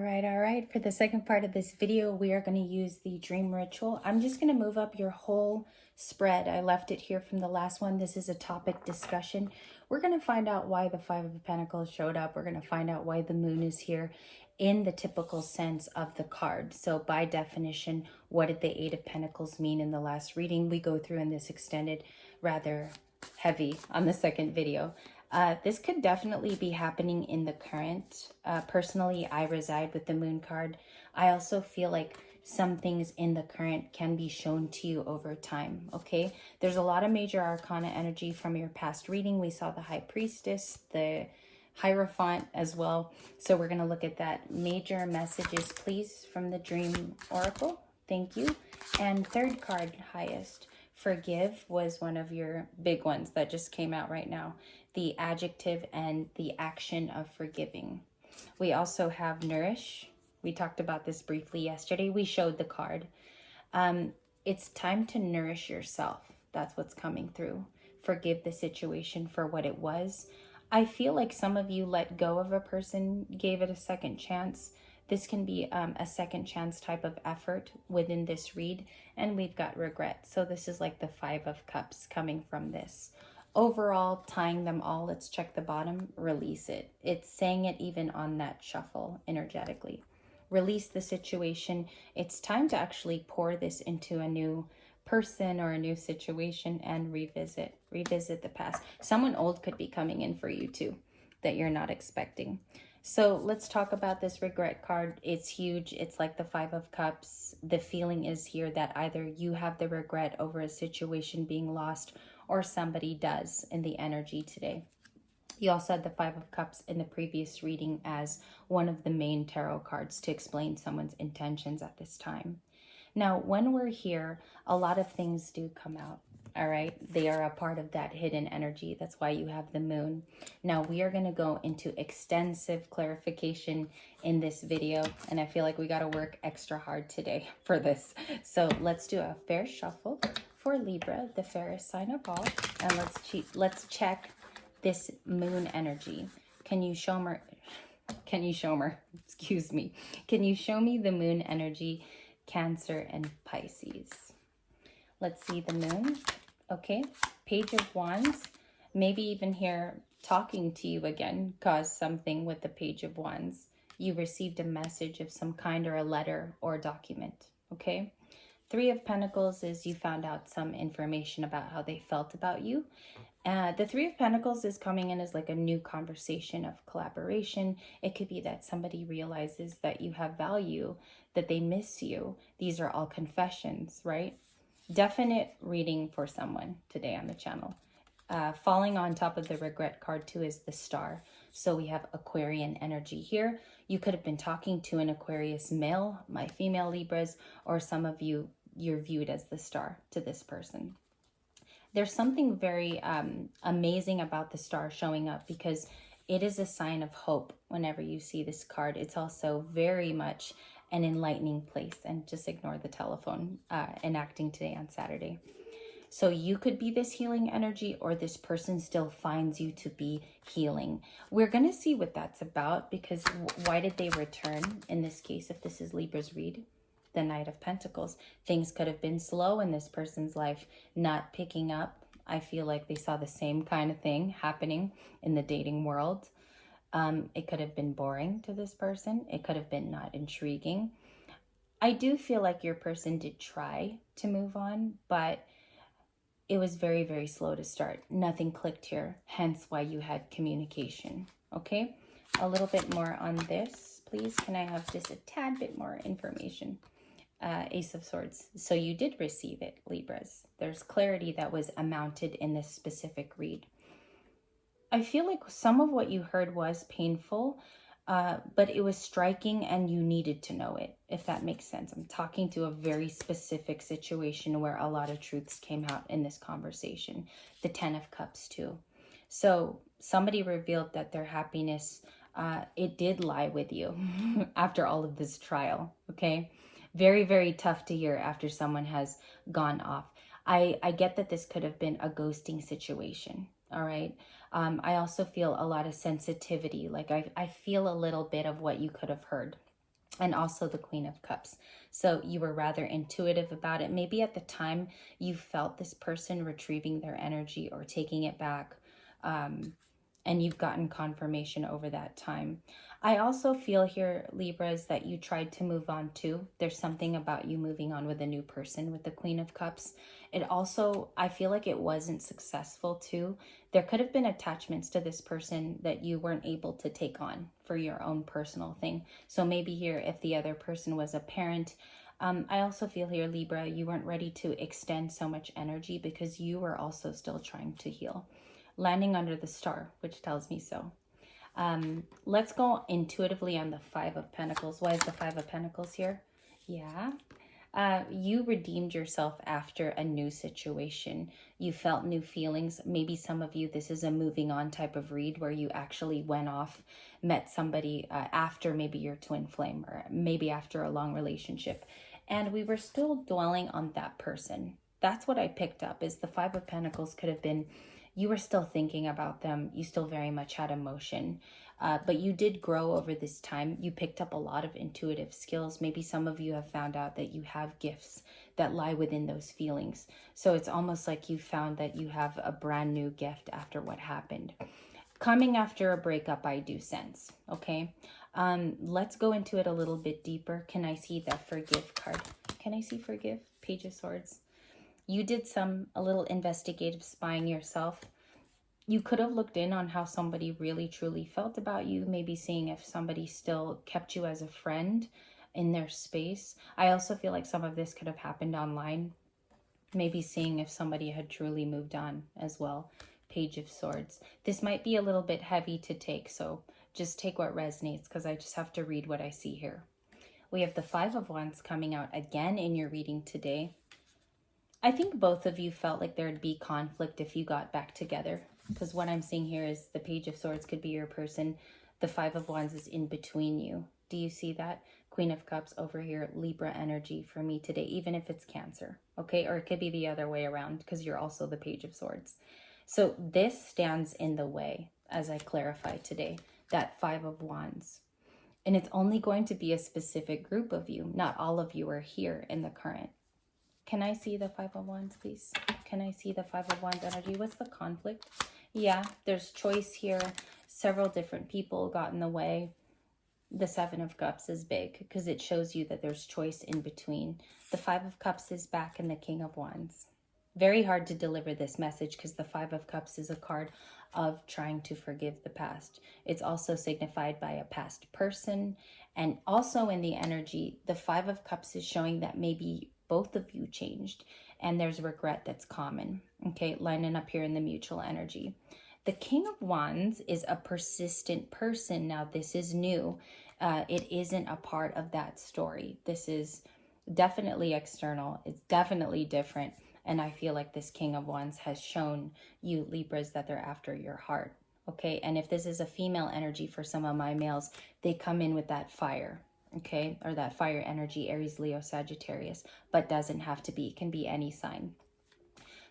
All right. For the second part of this video, we are going to use the dream ritual. I'm just going to move up your whole spread. I left it here from the last one. This is a topic discussion. We're going to find out why the Five of Pentacles showed up. We're going to find out why the moon is here in the typical sense of the card. So by definition, what did the Eight of Pentacles mean in the last reading? We go through in this extended, rather heavy on the second video. This could definitely be happening in the current. Personally, I reside with the moon card. I also feel like some things in the current can be shown to you over time, okay? There's a lot of major arcana energy from your past reading. We saw the High Priestess, the Hierophant as well. So we're going to look at that. Major messages, please, from the Dream Oracle. Thank you. And third card, highest. Forgive was one of your big ones that just came out right now. The adjective and the action of forgiving. We also have nourish. We talked about this briefly yesterday. We showed the card. It's time to nourish yourself. That's what's coming through. Forgive the situation for what it was. I feel like some of you let go of a person, gave it a second chance. This can be a second chance type of effort within this read. And we've got regret. So this is like the Five of Cups coming from this. Overall, tying them all, let's check the bottom, release it. It's saying it even on that shuffle energetically. Release the situation. It's time to actually pour this into a new person or a new situation and revisit the past. Someone old could be coming in for you too that you're not expecting. So let's talk about this regret card. It's huge. It's like the Five of Cups. The feeling is here that either you have the regret over a situation being lost or somebody does in the energy today. You also had the Five of Cups in the previous reading as one of the main tarot cards to explain someone's intentions at this time. Now, when we're here, a lot of things do come out. All right, they are a part of that hidden energy. That's why you have the moon. Now we are going to go into extensive clarification in this video, and I feel like we got to work extra hard today for this. So let's do a fair shuffle for Libra, the fairest sign of all, and let's check this moon energy. Can you show me? Excuse me. Can you show me the moon energy, Cancer and Pisces? Let's see the moon. Okay, Page of Wands, maybe even here talking to you again caused something with the Page of Wands. You received a message of some kind or a letter or a document, okay? Three of Pentacles is you found out some information about how they felt about you. The Three of Pentacles is coming in as like a new conversation of collaboration. It could be that somebody realizes that you have value, that they miss you. These are all confessions, right? Definite reading for someone today on the channel. Falling on top of the regret card too is the Star. So we have Aquarian energy here. You could have been talking to an Aquarius male, my female Libras, or some of you, you're viewed as the Star to this person. There's something very amazing about the Star showing up because it is a sign of hope whenever you see this card. It's also very much an enlightening place, and just ignore the telephone enacting today on Saturday. So you could be this healing energy, or this person still finds you to be healing. We're going to see what that's about, because why did they return in this case? If this is Libra's read, the Knight of Pentacles, things could have been slow in this person's life, not picking up. I feel like they saw the same kind of thing happening in the dating world. It could have been boring to this person. It could have been not intriguing. I do feel like your person did try to move on, but it was very, very slow to start. Nothing clicked here, hence why you had communication. Okay, a little bit more on this, please. Can I have just a tad bit more information? Ace of Swords. So you did receive it, Libras. There's clarity that was amounted in this specific read. I feel like some of what you heard was painful, but it was striking and you needed to know it, if that makes sense. I'm talking to a very specific situation where a lot of truths came out in this conversation. The Ten of Cups too. So somebody revealed that their happiness, it did lie with you after all of this trial, okay? Very, very tough to hear after someone has gone off. I get that this could have been a ghosting situation, all right? I also feel a lot of sensitivity. Like I feel a little bit of what you could have heard. and also the Queen of Cups. So you were rather intuitive about it. Maybe at the time you felt this person retrieving their energy or taking it back, and you've gotten confirmation over that time. I also feel here, Libras, that you tried to move on too. There's something about you moving on with a new person with the Queen of Cups. It also, I feel like it wasn't successful too. There could have been attachments to this person that you weren't able to take on for your own personal thing. So maybe here, if the other person was a parent, I also feel here, Libra, you weren't ready to extend so much energy because you were also still trying to heal. Landing under the star, which tells me so. Let's go intuitively on the Five of Pentacles. Why is the Five of Pentacles here? Yeah. You redeemed yourself after a new situation. You felt new feelings. Maybe some of you, this is a moving on type of read where you actually went off, met somebody after maybe your twin flame or maybe after a long relationship. And we were still dwelling on that person. That's what I picked up is the Five of Pentacles could have been you were still thinking about them. You still very much had emotion. But you did grow over this time. You picked up a lot of intuitive skills. Maybe some of you have found out that you have gifts that lie within those feelings. So it's almost like you found that you have a brand new gift after what happened. Coming after a breakup, I do sense, okay? Let's go into it a little bit deeper. Can I see the Forgive card? Can I see Forgive? Page of Swords. You did a little investigative spying yourself. You could have looked in on how somebody really truly felt about you, maybe seeing if somebody still kept you as a friend in their space. I also feel like some of this could have happened online, maybe seeing if somebody had truly moved on as well. Page of Swords. This might be a little bit heavy to take, so just take what resonates because I just have to read what I see here. We have the Five of Wands coming out again in your reading today. I think both of you felt like there'd be conflict if you got back together, because what I'm seeing here is the Page of Swords could be your person. The Five of Wands is in between you. Do you see that? Queen of Cups over here, Libra energy for me today, even if it's Cancer, okay? Or it could be the other way around because you're also the Page of Swords. So this stands in the way, as I clarify today, that Five of Wands. And it's only going to be a specific group of you. Not all of you are here in the current. Can I see the Five of Wands, please? Can I see the Five of Wands energy? What's the conflict? Yeah, there's choice here. Several different people got in the way. The Seven of Cups is big because it shows you that there's choice in between. The Five of Cups is back and the King of Wands. Very hard to deliver this message because the Five of Cups is a card of trying to forgive the past. It's also signified by a past person. And also in the energy, the Five of Cups is showing that maybe both of you changed and there's regret that's common. Okay, lining up here in the mutual energy. The King of Wands is a persistent person. Now, this is new. It isn't a part of that story. This is definitely external. It's definitely different. And I feel like this King of Wands has shown you, Libras, that they're after your heart. Okay, and if this is a female energy for some of my males, they come in with that fire. Okay, or that fire energy, Aries, Leo, Sagittarius, but doesn't have to be. It can be any sign.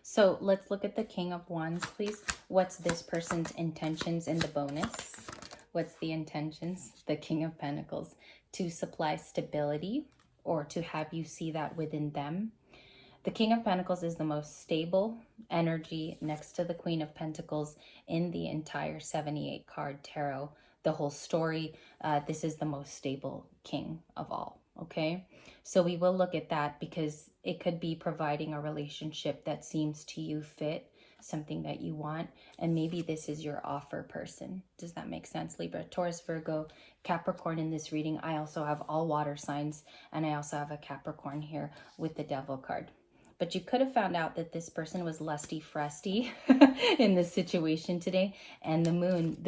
So let's look at the King of Wands, please. What's this person's intentions in the bonus? What's the intentions? The King of Pentacles. To supply stability or to have you see that within them. The King of Pentacles is the most stable energy next to the Queen of Pentacles in the entire 78 card tarot. The whole story, this is the most stable king of all, okay? So we will look at that because it could be providing a relationship that seems to you fit, something that you want, and maybe this is your offer person. Does that make sense, Libra? Taurus, Virgo, Capricorn in this reading. I also have all water signs, and I also have a Capricorn here with the Devil card. But you could have found out that this person was lusty frusty in this situation today. And the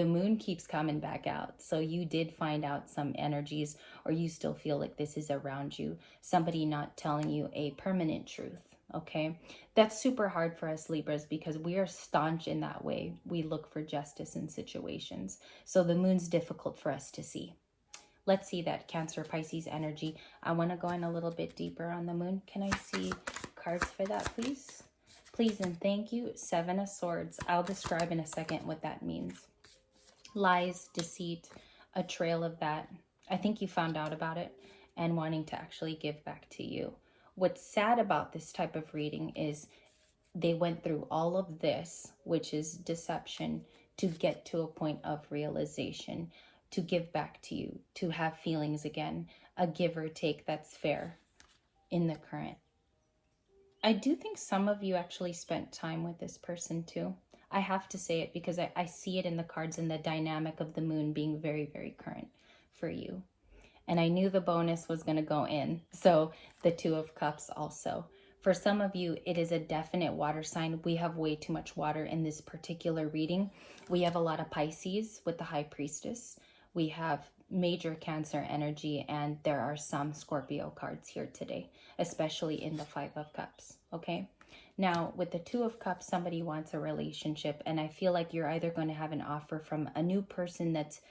moon keeps coming back out. So you did find out some energies, or you still feel like this is around you. Somebody not telling you a permanent truth. Okay, that's super hard for us Libras because we are staunch in that way. We look for justice in situations. So the moon's difficult for us to see. Let's see that Cancer, Pisces energy. I want to go in a little bit deeper on the moon. Can I see cards for that, please? Please and thank you. Seven of Swords. I'll describe in a second what that means. Lies, deceit, a trail of that. I think you found out about it and wanting to actually give back to you. What's sad about this type of reading is they went through all of this, which is deception, to get to a point of realization, to give back to you, to have feelings again, a give or take that's fair in the current. I do think some of you actually spent time with this person too. I have to say it because I see it in the cards and the dynamic of the moon being very, very current for you. And I knew the bonus was going to go in. So the Two of Cups also. For some of you, it is a definite water sign. We have way too much water in this particular reading. We have a lot of Pisces with the High Priestess. We have major Cancer energy, and there are some Scorpio cards here today, especially in the Five of Cups, okay? Now, with the Two of Cups, somebody wants a relationship, and I feel like you're either going to have an offer from a new person that's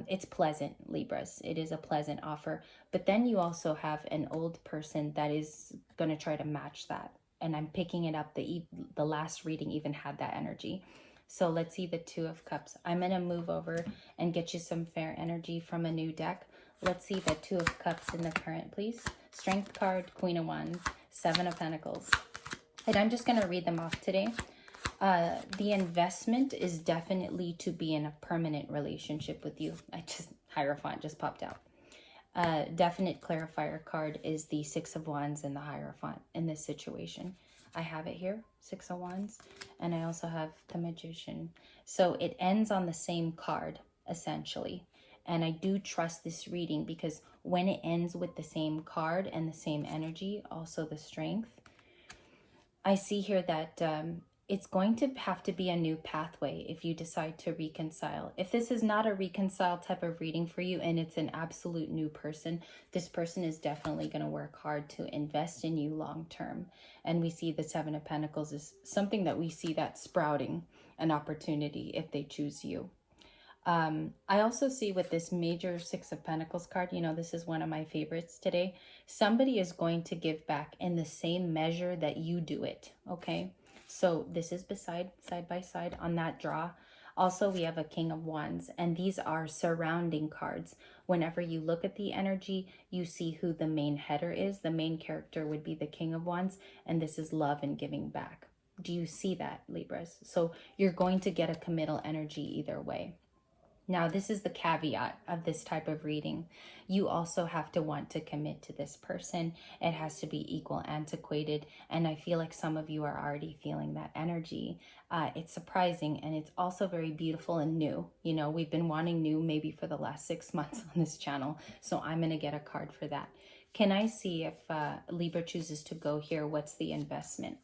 it's pleasant, Libras. It is a pleasant offer. But then you also have an old person that is going to try to match that. And I'm picking it up. The last reading even had that energy. So let's see the Two of Cups. I'm going to move over and get you some fair energy from a new deck. Let's see the Two of Cups in the current, please. Strength card, Queen of Wands, Seven of Pentacles. And I'm just going to read them off today. The investment is definitely to be in a permanent relationship with you. Hierophant just popped out. Definite clarifier card is the Six of Wands and the Hierophant in this situation. I have it here, Six of Wands, and I also have the Magician. So it ends on the same card, essentially. And I do trust this reading because when it ends with the same card and the same energy, also the Strength, I see here that it's going to have to be a new pathway if you decide to reconcile. If this is not a reconcile type of reading for you and it's an absolute new person, this person is definitely going to work hard to invest in you long term. And we see the Seven of Pentacles is something that we see that sprouting an opportunity if they choose you. I also see with this major Six of Pentacles card, you know, this is one of my favorites today. Somebody is going to give back in the same measure that you do it, okay? So this is side by side on that draw. Also, we have a King of Wands, and these are surrounding cards. Whenever you look at the energy, you see who the main header is. The main character would be the King of Wands, and this is love and giving back. Do you see that, Libras? So you're going to get a committal energy either way. Now, this is the caveat of this type of reading. You also have to want to commit to this person. It has to be equal antiquated. And I feel like some of you are already feeling that energy. It's surprising, and it's also very beautiful and new. You know, we've been wanting new maybe for the last 6 months on this channel. So I'm going to get a card for that. Can I see if Libra chooses to go here? What's the investment?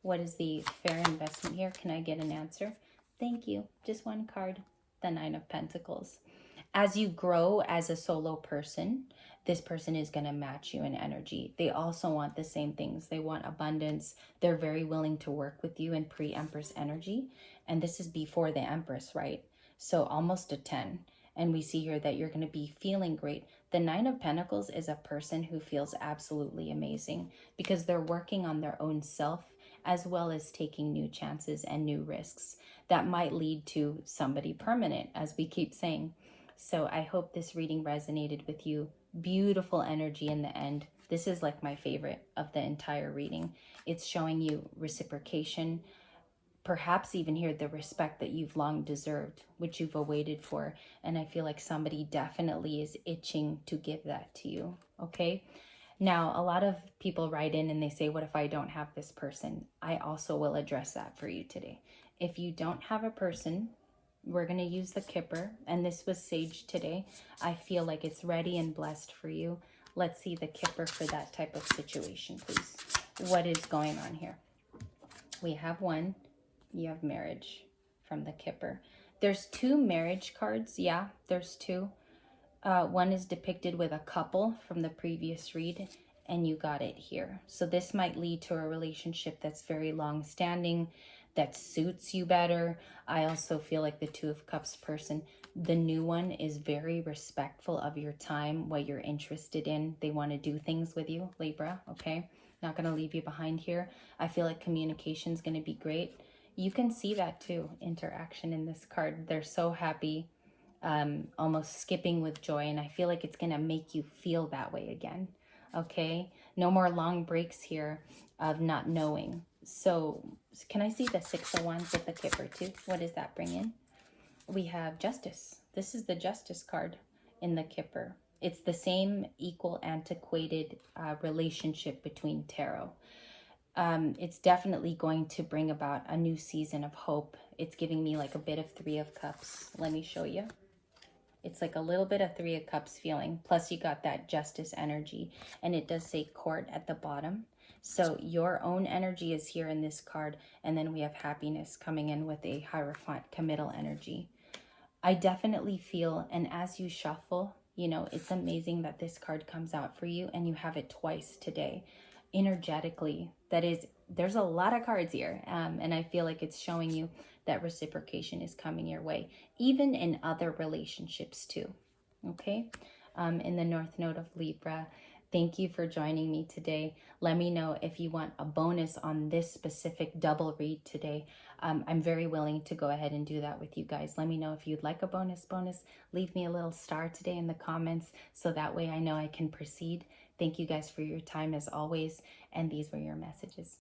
What is the fair investment here? Can I get an answer? Thank you. Just one card. The Nine of Pentacles. As you grow as a solo person, this person is going to match you in energy. They also want the same things. They want abundance. They're very willing to work with you in pre-Empress energy. And this is before the Empress, right? So almost a 10. And we see here that you're going to be feeling great. The Nine of Pentacles is a person who feels absolutely amazing because they're working on their own self as well as taking new chances and new risks that might lead to somebody permanent, as we keep saying. So I hope this reading resonated with you. Beautiful energy in the end. This is like my favorite of the entire reading. It's showing you reciprocation, perhaps even here the respect that you've long deserved, which you've awaited for. And I feel like somebody definitely is itching to give that to you, okay? Now, a lot of people write in and they say, what if I don't have this person? I also will address that for you today. If you don't have a person, we're going to use the Kipper, and this was Sage today. I feel like it's ready and blessed for you. Let's see the Kipper for that type of situation, please. What is going on here? We have one. You have marriage from the Kipper. There's two marriage cards. Yeah, there's two. One is depicted with a couple from the previous read, and you got it here. So this might lead to a relationship that's very long-standing, that suits you better. I also feel like the Two of Cups person, the new one, is very respectful of your time, what you're interested in. They want to do things with you, Libra, okay? Not going to leave you behind here. I feel like communication is going to be great. You can see that too, interaction in this card. They're so happy almost skipping with joy. And I feel like it's going to make you feel that way again. Okay. No more long breaks here of not knowing. So can I see the Six of Wands with the Kipper too? What does that bring in? We have Justice. This is the Justice card in the Kipper. It's the same equal antiquated relationship between tarot. It's definitely going to bring about a new season of hope. It's giving me like a bit of Three of Cups. Let me show you. It's like a little bit of Three of Cups feeling. Plus you got that Justice energy. And it does say Court at the bottom. So your own energy is here in this card. And then we have Happiness coming in with a Hierophant committal energy. I definitely feel, and as you shuffle, you know, it's amazing that this card comes out for you and you have it twice today. Energetically, that is, there's a lot of cards here. And I feel like it's showing you that reciprocation is coming your way, even in other relationships too. Okay. In the North Node of Libra. Thank you for joining me today. Let me know if you want a bonus on this specific double read today. I'm very willing to go ahead and do that with you guys. Let me know if you'd like a bonus. Leave me a little star today in the comments so that way I know I can proceed. Thank you guys for your time as always. And these were your messages.